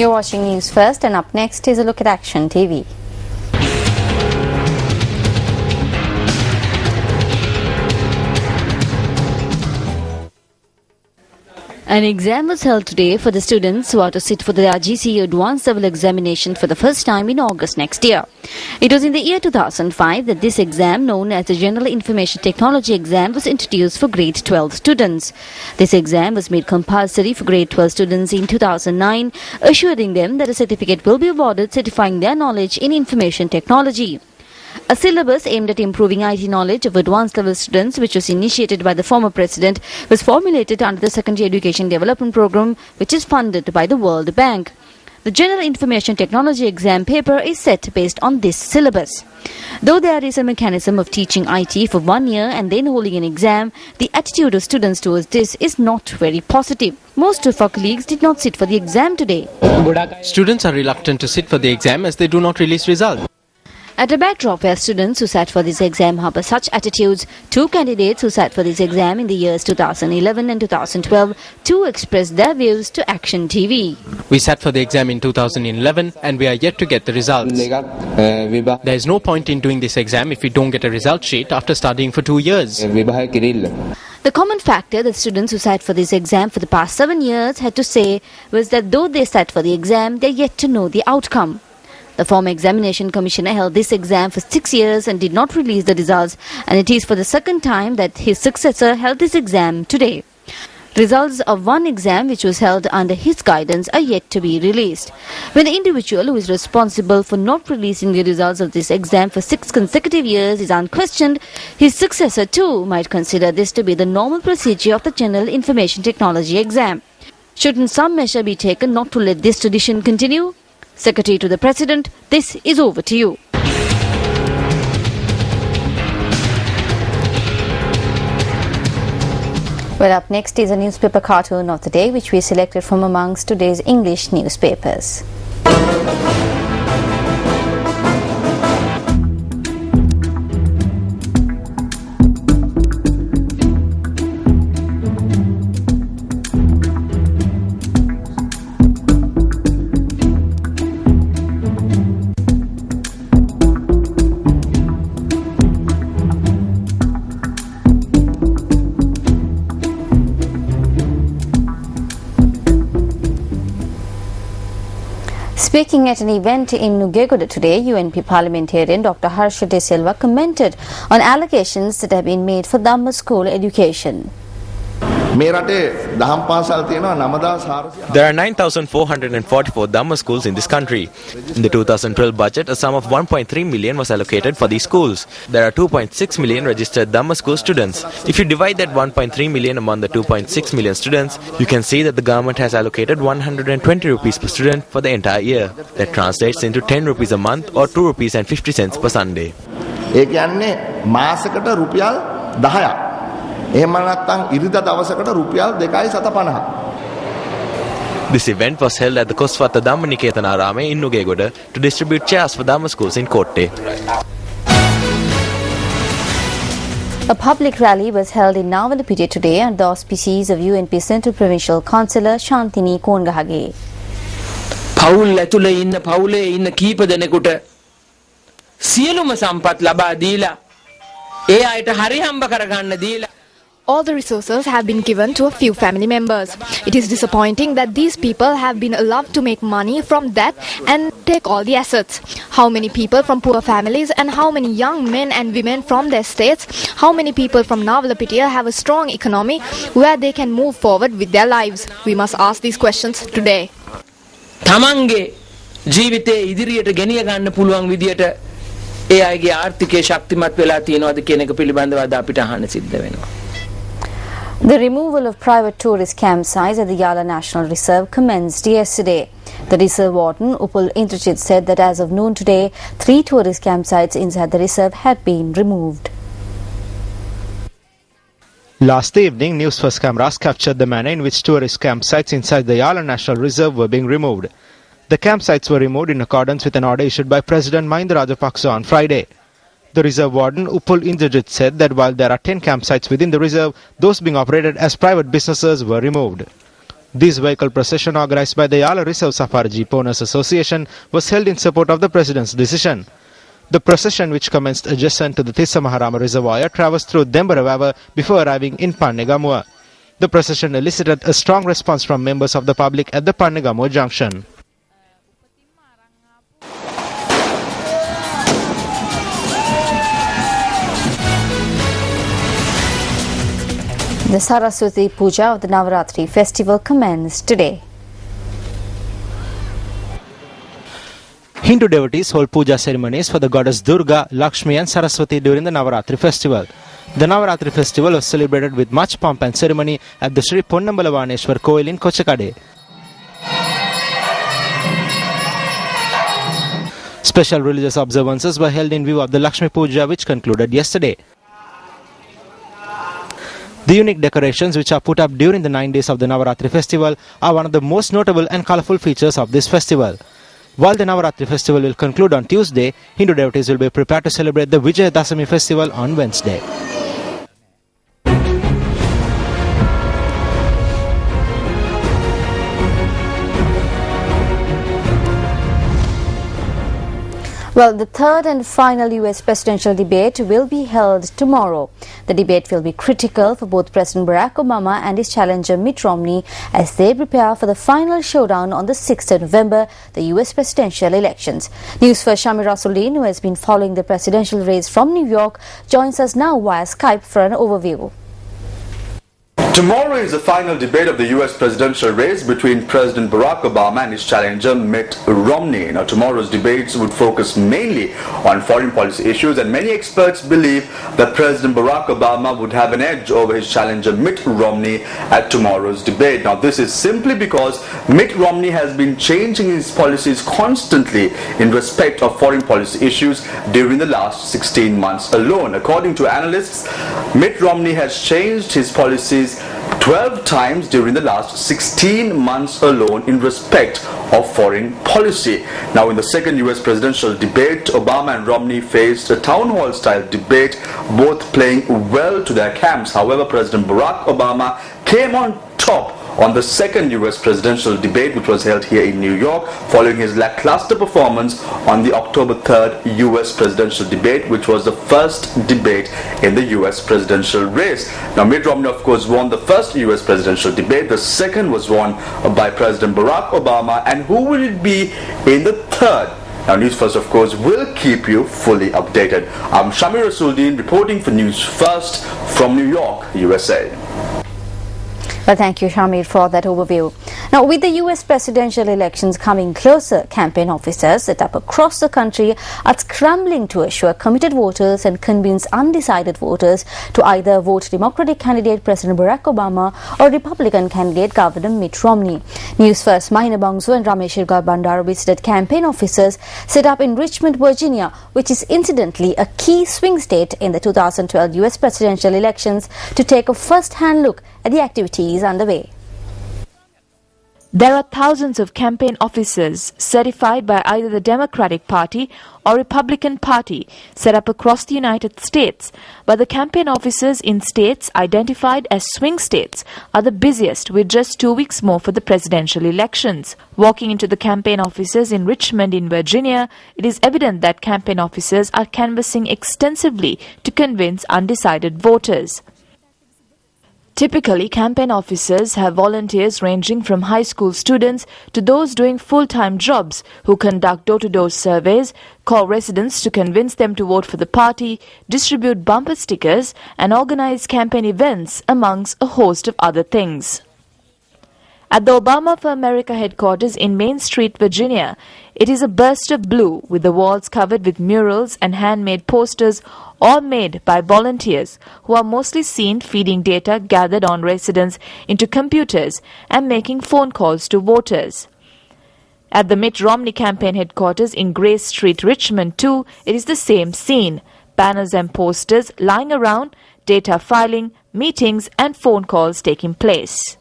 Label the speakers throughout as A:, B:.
A: You're watching News First, and up next is a look at Action TV.
B: An exam was held today for the students who are to sit for the GCE Advanced Level Examination for the first time in August next year. It was in the year 2005 that this exam, known as the General Information Technology Exam, was introduced for grade 12 students. This exam was made compulsory for grade 12 students in 2009, assuring them that a certificate will be awarded certifying their knowledge in information technology. A syllabus aimed at improving IT knowledge of advanced level students, which was initiated by the former president, was formulated under the Secondary Education Development Program, which is funded by the World Bank. The General Information Technology exam paper is set based on this syllabus. Though there is a mechanism of teaching IT for 1 year and then holding an exam, the attitude of students towards this is not very positive. Most of our colleagues did not sit for the exam today.
C: Students are reluctant to sit for the exam as they do not release results.
B: At a backdrop where students who sat for this exam harbor such attitudes, two candidates who sat for this exam in the years 2011 and 2012 too expressed their views to Action TV.
C: We sat for the exam in 2011 and we are yet to get the results. There is no point in doing this exam if we don't get a result sheet after studying for 2 years.
B: The common factor that students who sat for this exam for the past 7 years had to say was that though they sat for the exam, they are yet to know the outcome. The former examination commissioner held this exam for 6 years and did not release the results, and it is for the second time that his successor held this exam today. Results of one exam which was held under his guidance are yet to be released. When the individual who is responsible for not releasing the results of this exam for 6 consecutive years is unquestioned, his successor too might consider this to be the normal procedure of the General Information Technology exam. Shouldn't some measure be taken not to let this tradition continue? Secretary to the President, this is over to you.
A: Well, up next is a newspaper cartoon of the day, which we selected from amongst today's English newspapers. Speaking at an event in Nugegoda today, UNP parliamentarian Dr. Harsha De Silva commented on allegations that have been made for Dhamma school education.
D: There are 9,444 Dhamma schools in this country. In the 2012 budget, a sum of 1.3 million was allocated for these schools. There are 2.6 million registered Dhamma school students. If you divide that 1.3 million among the 2.6 million students, you can see that the government has allocated 120 rupees per student for the entire year. That translates into 10 rupees a month or 2 rupees and 50 cents per Sunday. This event was held at the Koswata Dhammanikethanarame in Nugegoda to distribute chairs for Dhamma schools in Kotte.
A: A public rally was held in Navalapitiya today under the auspices of UNP Central Provincial Councillor Shantini Kongahage.
E: පවුල් ඇතුලේ ඉන්න පවුලේ ඉන්න කීප දෙනෙකුට සියලුම සම්පත් ලබා දීලා ඒ අයට හරි හම්බ කරගන්න දීලා
F: all the resources have been given to a few family members. It is disappointing that these people have been allowed to make money from that and take all the assets. How many people from poor families and how many young men and women from their states, how many people from Navalapitiya have a strong economy where they can move forward with their lives? We must ask these questions today.
E: තමන්ගේ ජීවිතේ ඉදිරියට ගෙනිය ගන්න පුළුවන් විදියට ඒ අයගේ ආර්ථිකය ශක්තිමත් වෙලා තියෙනවද කියන එක පිළිබඳව අද අපිට අහන්න සිද්ධ වෙනවා.
A: The removal of private tourist campsites at the Yala National Reserve commenced yesterday. The reserve warden, Upul Indrajit, said that as of noon today, 3 tourist campsites inside the reserve had been removed.
G: Last evening, News First cameras captured the manner in which tourist campsites inside the Yala National Reserve were being removed. The campsites were removed in accordance with an order issued by President Mahinda Rajapaksa on Friday. The reserve warden, Upul Indrajit, said that while there are 10 campsites within the reserve, those being operated as private businesses were removed. This vehicle procession, organized by the Yala Reserve Safari Jeep Owners Association, was held in support of the President's decision. The procession, which commenced adjacent to the Tissa Maharama Reservoir, traversed through Dembaravava before arriving in Pannegamua. The procession elicited a strong response from members of the public at the Pannegamua junction.
A: The Saraswati Puja of the Navaratri festival commenced today.
G: Hindu devotees hold puja ceremonies for the goddess Durga, Lakshmi and Saraswati during the Navaratri festival. The Navaratri festival was celebrated with much pomp and ceremony at the Sri Ponnambalavaneshwar Koil in Kochakade. Special religious observances were held in view of the Lakshmi Puja, which concluded yesterday. The unique decorations which are put up during the 9 days of the Navaratri festival are one of the most notable and colourful features of this festival. While the Navaratri festival will conclude on Tuesday, Hindu devotees will be prepared to celebrate the Vijayadasami festival on Wednesday.
A: Well, the third and final US presidential debate will be held tomorrow. The debate will be critical for both President Barack Obama and his challenger Mitt Romney as they prepare for the final showdown on the 6th of November, the US presidential elections. News for Shamir Rasuldin, who has been following the presidential race from New York, joins us now via Skype for an overview.
H: Tomorrow is the final debate of the US presidential race between President Barack Obama and his challenger Mitt Romney. Now, tomorrow's debates would focus mainly on foreign policy issues, and many experts believe that President Barack Obama would have an edge over his challenger Mitt Romney at tomorrow's debate. Now, this is simply because Mitt Romney has been changing his policies constantly in respect of foreign policy issues during the last 16 months alone. According to analysts, Mitt Romney has changed his policies 12 times during the last 16 months alone in respect of foreign policy. Now, in the second US presidential debate, Obama and Romney faced a town hall style debate, both playing well to their camps. However, President Barack Obama came on top on the second US presidential debate, which was held here in New York, following his lackluster performance on the October 3rd US presidential debate, which was the first debate in the US presidential race. Now, Mitt Romney, of course, won the first US presidential debate. The second was won by President Barack Obama. And who will it be in the third? Now, News First, of course, will keep you fully updated. I'm Shamir Rasuldin reporting for News First from New York, USA.
A: Well, thank you, Shamir, for that overview. Now, with the US presidential elections coming closer, campaign officers set up across the country are scrambling to assure committed voters and convince undecided voters to either vote Democratic candidate President Barack Obama or Republican candidate Governor Mitt Romney. News First Mahina Bangsu and Ramesh Bandar visited campaign officers set up in Richmond, Virginia, which is incidentally a key swing state in the 2012 US presidential elections, to take a first-hand look at the activities underway.
I: There are thousands of campaign officers certified by either the Democratic Party or Republican Party set up across the United States, but the campaign officers in states identified as swing states are the busiest, with just 2 weeks more for the presidential elections. Walking into the campaign offices in Richmond in Virginia, it is evident that campaign officers are canvassing extensively to convince undecided voters. Typically, campaign officers have volunteers ranging from high school students to those doing full-time jobs who conduct door-to-door surveys, call residents to convince them to vote for the party, distribute bumper stickers, and organize campaign events, amongst a host of other things. At the Obama for America headquarters in Main Street, Virginia, it is a burst of blue, with the walls covered with murals and handmade posters, all made by volunteers who are mostly seen feeding data gathered on residents into computers and making phone calls to voters. At the Mitt Romney campaign headquarters in Grace Street, Richmond, too, it is the same scene. Banners and posters lying around, data filing, meetings and phone calls taking place.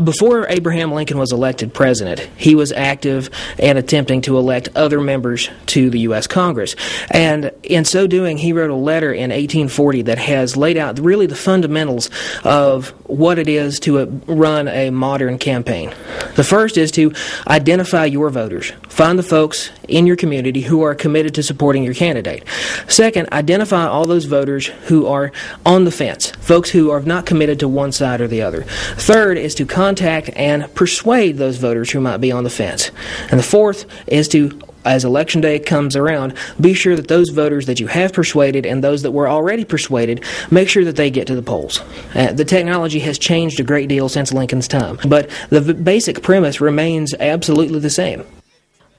E: Before Abraham Lincoln was elected president, he was active and attempting to elect other members to the U.S. Congress. And in so doing, he wrote a letter in 1840 that has laid out really the fundamentals of what it is to run a modern campaign. The first is to identify your voters. Find the folks in your community who are committed to supporting your candidate. Second, identify all those voters who are on the fence, folks who are not committed to one side or the other. Third is to contact and persuade those voters who might be on the fence. And the fourth is to, as election day comes around, be sure that those voters that you have persuaded and those that were already persuaded, make sure that they get to the polls. The technology has changed a great deal since Lincoln's time, but the basic premise remains absolutely the same.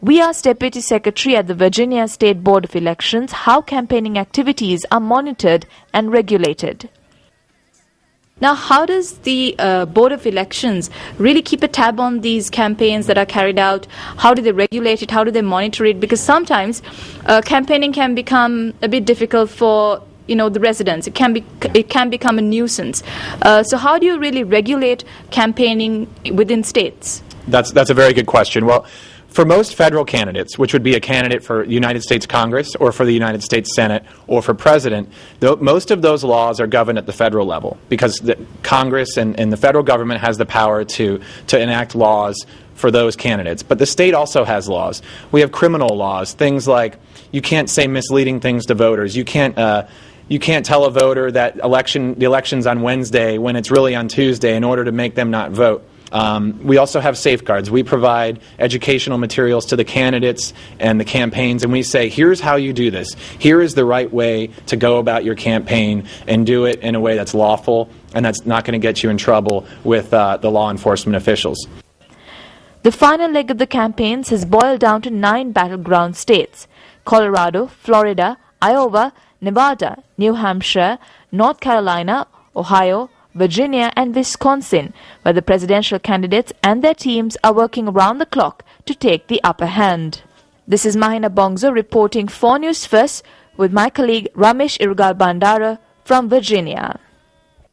I: We asked Deputy Secretary at the Virginia State Board of Elections how campaigning activities are monitored and regulated.
J: Now, how does the Board of Elections really keep a tab on these campaigns that are carried out? How do they regulate it? How do they monitor it? Because sometimes campaigning can become a bit difficult for the residents. It can become a nuisance. So how do you really regulate campaigning within states?
K: That's a very good question. Well, for most federal candidates, which would be a candidate for the United States Congress or for the United States Senate or for president, most of those laws are governed at the federal level because the Congress and the federal government has the power to enact laws for those candidates. But the state also has laws. We have criminal laws, things like you can't say misleading things to voters. You can't tell a voter that the election's on Wednesday when it's really on Tuesday in order to make them not vote. We also have safeguards. We provide educational materials to the candidates and the campaigns, and we say, here's how you do this. Here is the right way to go about your campaign and do it in a way that's lawful and that's not going to get you in trouble with the law enforcement officials.
I: The final leg of the campaigns has boiled down to 9 battleground states: Colorado, Florida, Iowa, Nevada, New Hampshire, North Carolina, Ohio, Virginia and Wisconsin, where the presidential candidates and their teams are working around the clock to take the upper hand. This is Mahina Bongzo reporting for News First with my colleague Ramesh Irugal Bandara from Virginia.